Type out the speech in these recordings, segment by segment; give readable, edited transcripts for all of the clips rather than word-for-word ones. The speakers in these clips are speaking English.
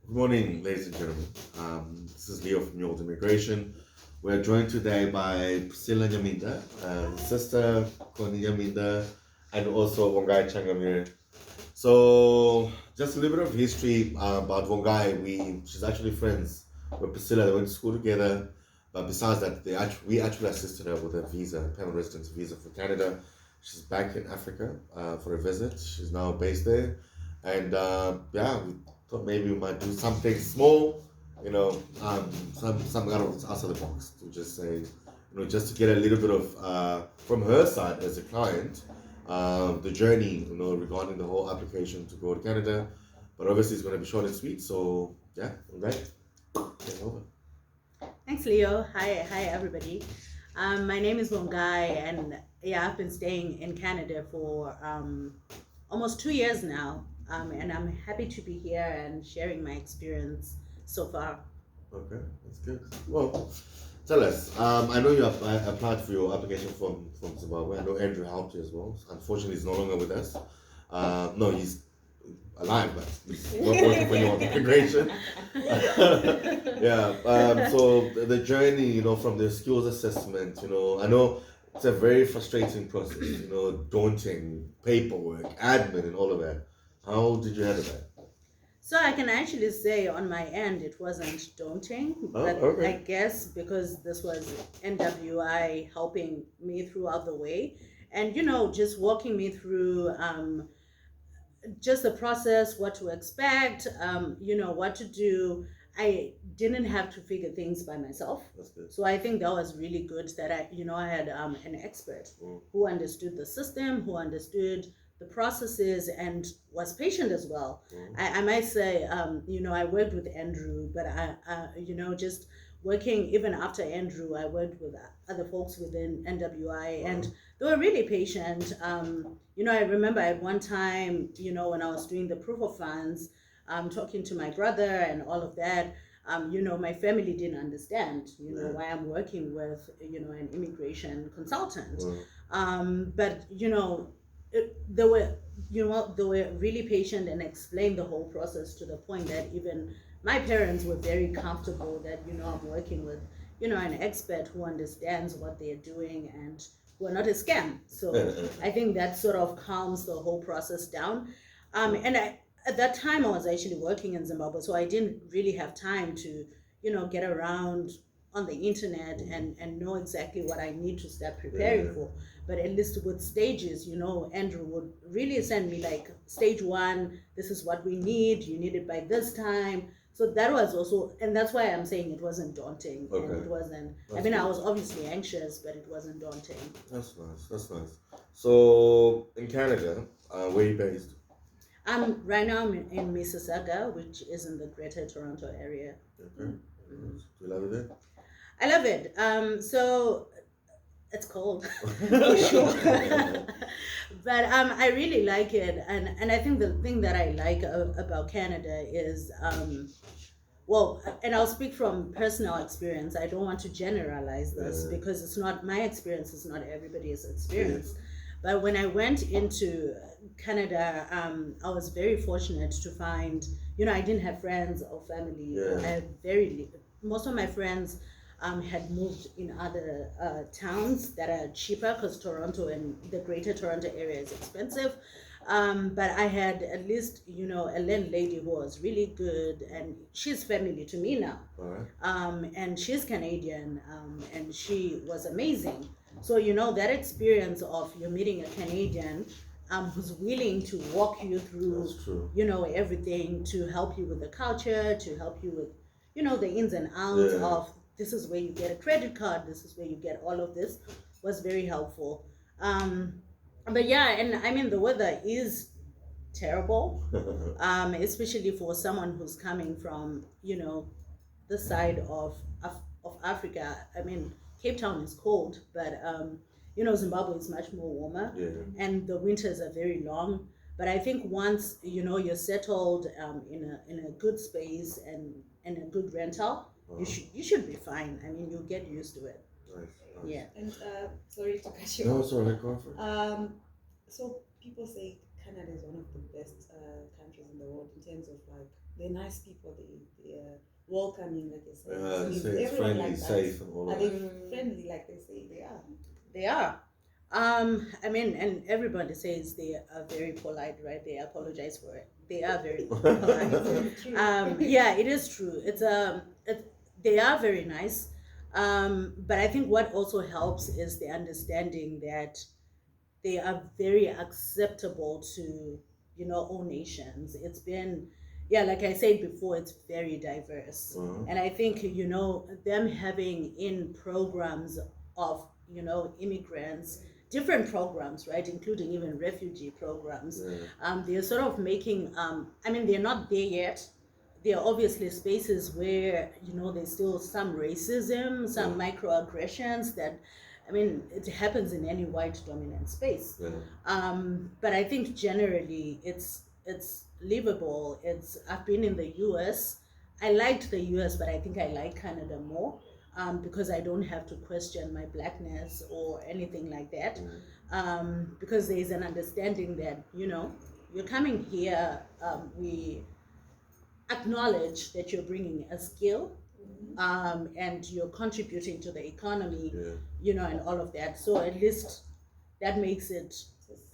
Good morning, ladies and gentlemen. This is Leo from York Immigration. We're joined today by Priscilla Nyaminda, sister Connie Nyaminda, and also Vongai Changamire. So, just a little bit of history about Vongai. She's actually friends with Priscilla. They went to school together. But besides that, we actually assisted her with a visa, permanent residence visa for Canada. She's back in Africa for a visit. She's now based there, and yeah, we thought maybe we might do something small, some kind of outside the box to just say, just to get a little bit of from her side as a client, the journey, regarding the whole application to go to Canada. But obviously, it's going to be short and sweet. So yeah, okay, take over. Thanks, Leo. Hi, everybody. My name is Vongai, and yeah, I've been staying in Canada for almost 2 years now, and I'm happy to be here and sharing my experience so far. Okay, that's good. Well, tell us. I know you applied for your application from Zimbabwe. I know Andrew helped you as well. Unfortunately, he's no longer with us. No, he's alive, but he's not working for your immigration. Yeah. So the journey, from the skills assessment, I know it's a very frustrating process. Daunting paperwork, admin, and all of that. How did you handle that? So I can actually say on my end it wasn't daunting, Oh, but I okay. guess because this was NWI helping me throughout the way, and just walking me through just the process, what to expect, what to do. I didn't have to figure things by myself. That's good. So I think that was really good that I had an expert Mm. who understood the system, who understood the processes, and was patient as well. I might say, I worked with Andrew, but just working even after Andrew, I worked with other folks within NWI, and they were really patient. I remember at one time, when I was doing the proof of funds, talking to my brother and all of that, my family didn't understand, why I'm working with, an immigration consultant. But, they were really patient and explained the whole process to the point that even my parents were very comfortable that, I'm working with, an expert who understands what they're doing and who are not a scam. So I think that sort of calms the whole process down. At that time, I was actually working in Zimbabwe, so I didn't really have time to, get around on the internet and know exactly what I need to start preparing for. But at least with stages, Andrew would really send me like stage one, this is what we need, you need it by this time. So that was also, and that's why I'm saying it wasn't daunting. And Okay. it wasn't, That's I good. was obviously anxious, but it wasn't daunting. That's nice. That's nice. So in Canada, where are you based? Right now I'm in Mississauga, which is in the Greater Toronto area. Okay. Do you love it there? I love it. So it's cold for sure, but I really like it, and I think the thing that I like about Canada is well, and I'll speak from personal experience. I don't want to generalize this because it's not my experience, it's not everybody's experience. But when I went into Canada, I was very fortunate to find, I didn't have friends or family. Yeah. I had most of my friends had moved in other towns that are cheaper because Toronto and the Greater Toronto area is expensive. But I had at least, a landlady who was really good, and she's family to me now. All right. And she's Canadian, and she was amazing. So, that experience of you meeting a Canadian who's willing to walk you through, That's true. everything, to help you with the culture, to help you with, the ins and outs of this is where you get a credit card, this is where you get all of this, was very helpful. But yeah, and I mean, the weather is terrible, especially for someone who's coming from, the side of Africa. I mean, Cape Town is cold, but Zimbabwe is much more warmer, and the winters are very long. But I think once you're settled in a good space and a good rental, you should be fine. I mean, you'll get used to it. Nice. Yeah. And sorry to cut you No, off. sorry, go for it. So people say Canada is one of the best countries in the world in terms of like they're nice people. They're welcoming, like you said. So it's Everyone friendly, like that. safe, and all Are of they that. friendly like they say they are? They are. I mean, and everybody says they are very polite, right? They apologize for it. They are very polite. True. Yeah, it is true. They are very nice. But I think what also helps is the understanding that they are very acceptable to, all nations. It's been, yeah, like I said before, it's very diverse. And I think, them having in programs of, immigrants, different programs, right, including even refugee programs, they're sort of making, I mean, they're not there yet. There are obviously spaces where, there's still some racism, some microaggressions that, I mean, it happens in any white dominant space. But I think generally it's livable. I've been in the US. I liked the US, but I think I like Canada more, because I don't have to question my blackness or anything like that. Because there is an understanding that, you're coming here, we acknowledge that you're bringing a skill, and you're contributing to the economy, and all of that. So at least that makes it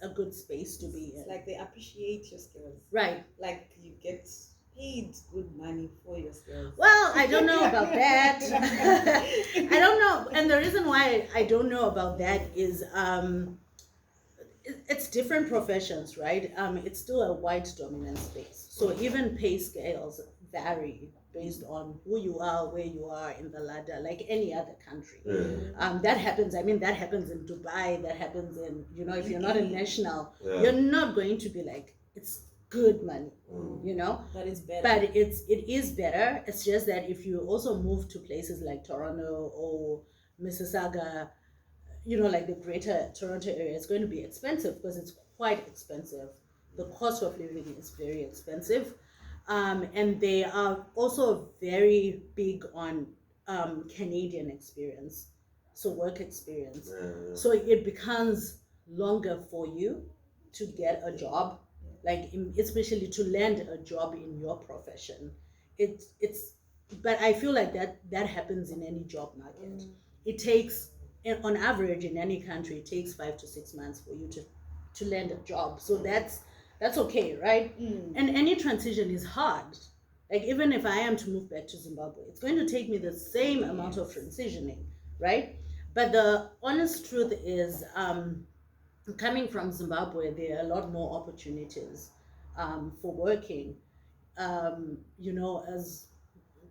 a good space to be It's in. like they appreciate your skills. Right. Like you get paid good money for your skills. Well, I don't know about that. I don't know. And the reason why I don't know about that is it's different professions, right? It's still a white dominant space. So even pay scales vary based on who you are, where you are in the ladder, like any other country. That happens. I mean, that happens in Dubai. That happens in, if you're not a national, you're not going to be like, it's good money, But it's better. But it is better. It's just that if you also move to places like Toronto or Mississauga, like the greater Toronto area, it's going to be expensive because it's quite expensive. The cost of living is very expensive. And they are also very big on Canadian experience, so work experience. So it becomes longer for you to get a job, like especially to land a job in your profession. It's but I feel like that happens in any job market. It takes, on average, in any country, it takes 5 to 6 months for you to land a job. So that's okay, right? And any transition is hard. Like even if I am to move back to Zimbabwe, it's going to take me the same amount of transitioning, right? But the honest truth is, coming from Zimbabwe, there are a lot more opportunities for working, as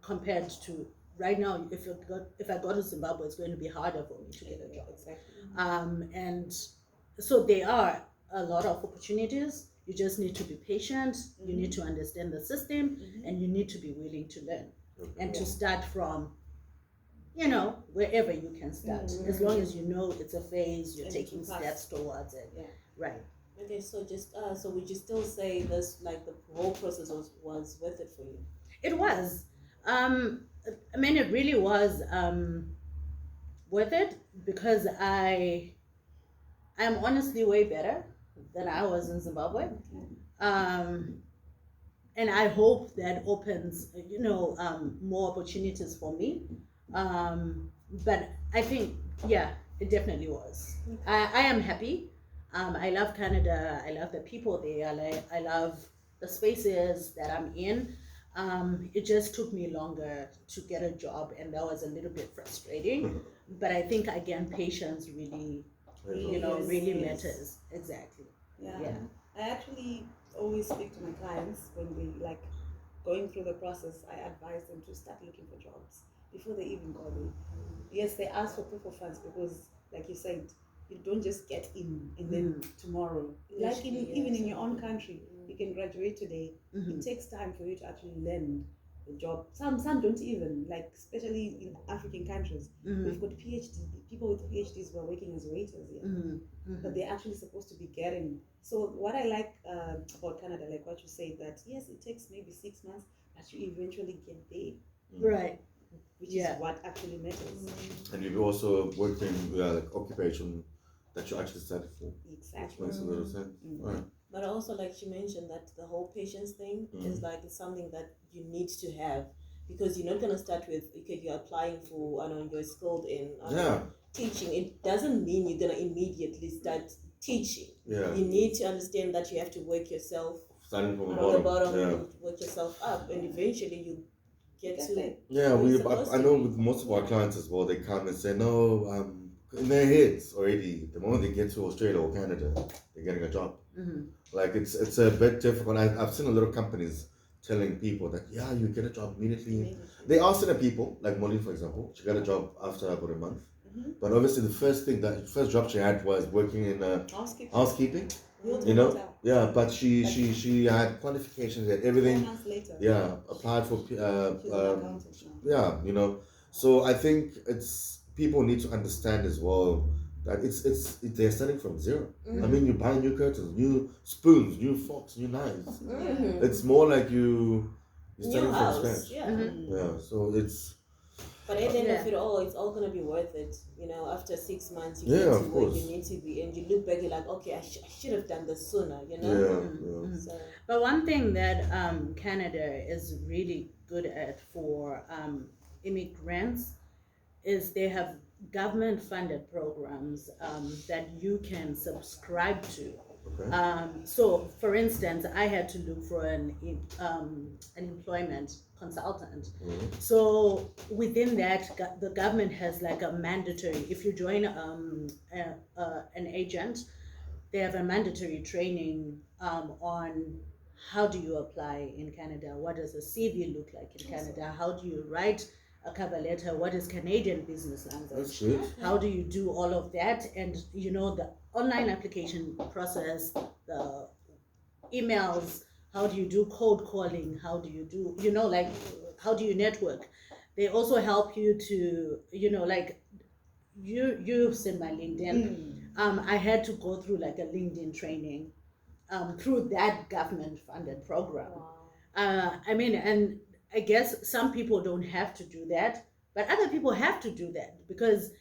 compared to right now. If I go to Zimbabwe, it's going to be harder for me to get a job. Exactly. And so there are a lot of opportunities. You just need to be patient. You need to understand the system, and you need to be willing to learn and to start from, wherever you can start, as long as you know it's a phase, you're And taking to pass. steps towards it. Yeah. Right. Okay, so just so would you still say this, like the whole process was worth it for you? It was. I mean, it really was worth it because I'm honestly way better than I was in Zimbabwe. And I hope that opens, more opportunities for me. But I think, yeah, it definitely was. I am happy. I love Canada. I love the people there. I love the spaces that I'm in. It just took me longer to get a job, and that was a little bit frustrating. But I think, again, patience really, really matters. Exactly. Yeah. I actually always speak to my clients when they like going through the process. I advise them to start looking for jobs before they even go there. Yes, they ask for proof of funds because, like you said, you don't just get in and then tomorrow. Like even in your own country, you can graduate today. It takes time for you to actually learn the job. Some don't even, like, especially in African countries. We've got people with PhDs who are working as waiters here, but they're actually supposed to be getting. So what I like about Canada, like what you say, that yes, it takes maybe 6 months, but you eventually get there. Right. Which is what actually matters. And you've also worked in like occupation that you actually studied for. Exactly. Which makes a lot of sense. Alright. But also, like she mentioned, that the whole patience thing is like it's something that you need to have, because you're not gonna start with, okay, you're applying for, I don't know, you're skilled in, I don't Yeah. know, teaching. It doesn't mean you're gonna immediately start teaching. Yeah. You need to understand that you have to work yourself Starting from the from the bottom. bottom, Yeah. and work yourself up, and eventually you get Get to there. Yeah, where you're I supposed to know be. with most of our clients as well, they come and say, no, in their heads already, the moment they get to Australia or Canada, they're getting a job. Mhm. Like it's a bit difficult. I've seen a lot of companies telling people that, yeah, you get a job immediately. They are certain people, like Molly, for example, she got a job after about a month. But obviously, the first job she had was working in housekeeping. You know, yeah. But she had qualifications, had 4 everything. months later. Yeah, applied for She's an accountant now. yeah, you know. So I think people need to understand as well that they're starting from zero. I mean, you buy new curtains, new spoons, new forks, new knives. Mhm. It's more like you're New starting from house, scratch. yeah. Yeah, so it's But at the end Yeah. of it all, it's all gonna be worth it. You know, after 6 months, you Yeah, get to of where course. you need to be, and you look back, you're like, okay, I should have done this sooner. You know. yeah. So But one thing that Canada is really good at for immigrants is they have government funded programs that you can subscribe to. Okay. So, for instance, I had to look for an employment consultant. So within that, the government has like a mandatory. If you join an agent, they have a mandatory training on how do you apply in Canada? What does a CV look like in Canada? How do you write a cover letter? What is Canadian business That's language? good. How do you do all of that? And you know, the online application process, the emails, how do you do cold calling? How do you do, you know, like, how do you network? They also help you to, you know, like, you've seen my LinkedIn. I had to go through like a LinkedIn training through that government funded program. I mean, and I guess some people don't have to do that, but other people have to do that because,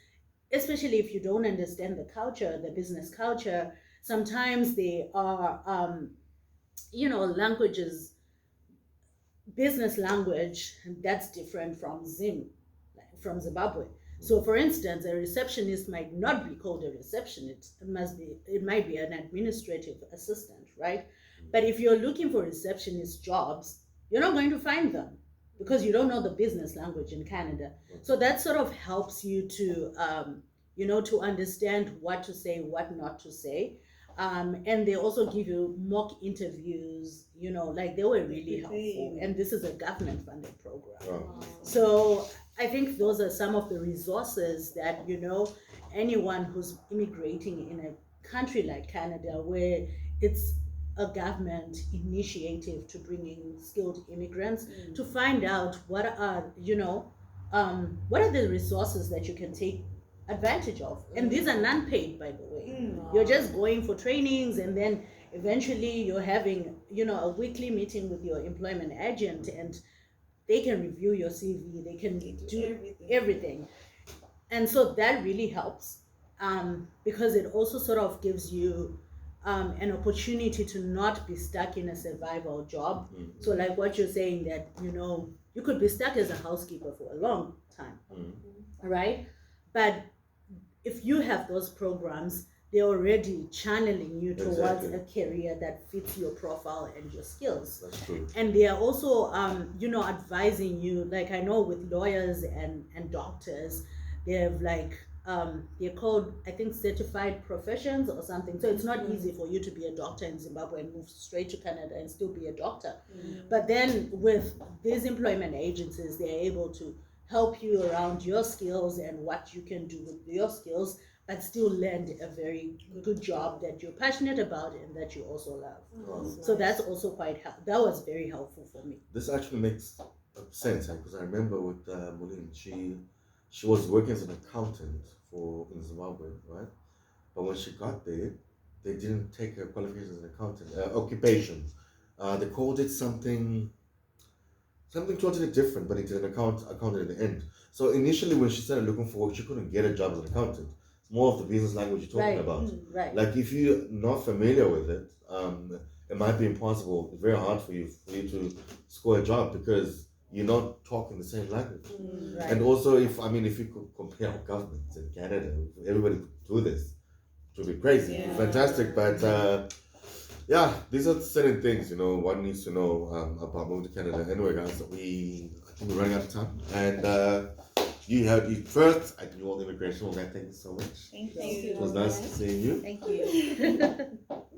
especially if you don't understand the culture, the business culture, sometimes they are, you know, languages, business language that's different from from Zimbabwe. So, for instance, a receptionist might not be called a receptionist. It might be an administrative assistant, right? But if you're looking for receptionist jobs, you're not going to find them because you don't know the business language in Canada. So that sort of helps you to, you know, to understand what to say, what not to say. And they also give you mock interviews, you know, like they were really helpful. And this is a government funded program. Wow. So I think those are some of the resources that, you know, anyone who's immigrating in a country like Canada, where it's a government initiative to bring in skilled immigrants, to find out what are, you know, what are the resources that you can take advantage of. And these are non-paid, by the way. You're just going for trainings, and then eventually you're having, you know, a weekly meeting with your employment agent, and they can review your CV, they can do everything. And so that really helps, because it also sort of gives you an opportunity to not be stuck in a survival job. So like what you're saying, that, you know, you could be stuck as a housekeeper for a long time, right? But if you have those programs, they're already channeling you towards Exactly. a career that fits your profile and your skills. That's true. And they are also, you know, advising you. Like I know with lawyers and doctors, they have like, they're called, I think, certified professions or something. So it's not easy for you to be a doctor in Zimbabwe and move straight to Canada and still be a doctor. But then with these employment agencies, they're able to help you around your skills and what you can do with your skills, but still land a very good job that you're passionate about and that you also love. Wow. So that's also that was very helpful for me. This actually makes sense because I remember with Moline, she was working as an accountant in Zimbabwe, right? But when she got there, they didn't take her qualifications as an accountant, occupation. They called it something totally different, but it did an accountant in the end. So initially, when she started looking for work, she couldn't get a job as an accountant. more of the business language you're talking Right. about. Right. Like if you're not familiar with it, it might be impossible, very hard for you to score a job because you're not talking the same language. Right. And also, if you could compare our governments in Canada, if everybody could do this, it would be crazy, Yeah. fantastic. But yeah, these are certain things one needs to know about moving to Canada. Anyway, guys, I think we're running out of time, and you first. I knew all the immigration. Well, thank you so much. Thank Thank you. It was nice seeing you. Thank you.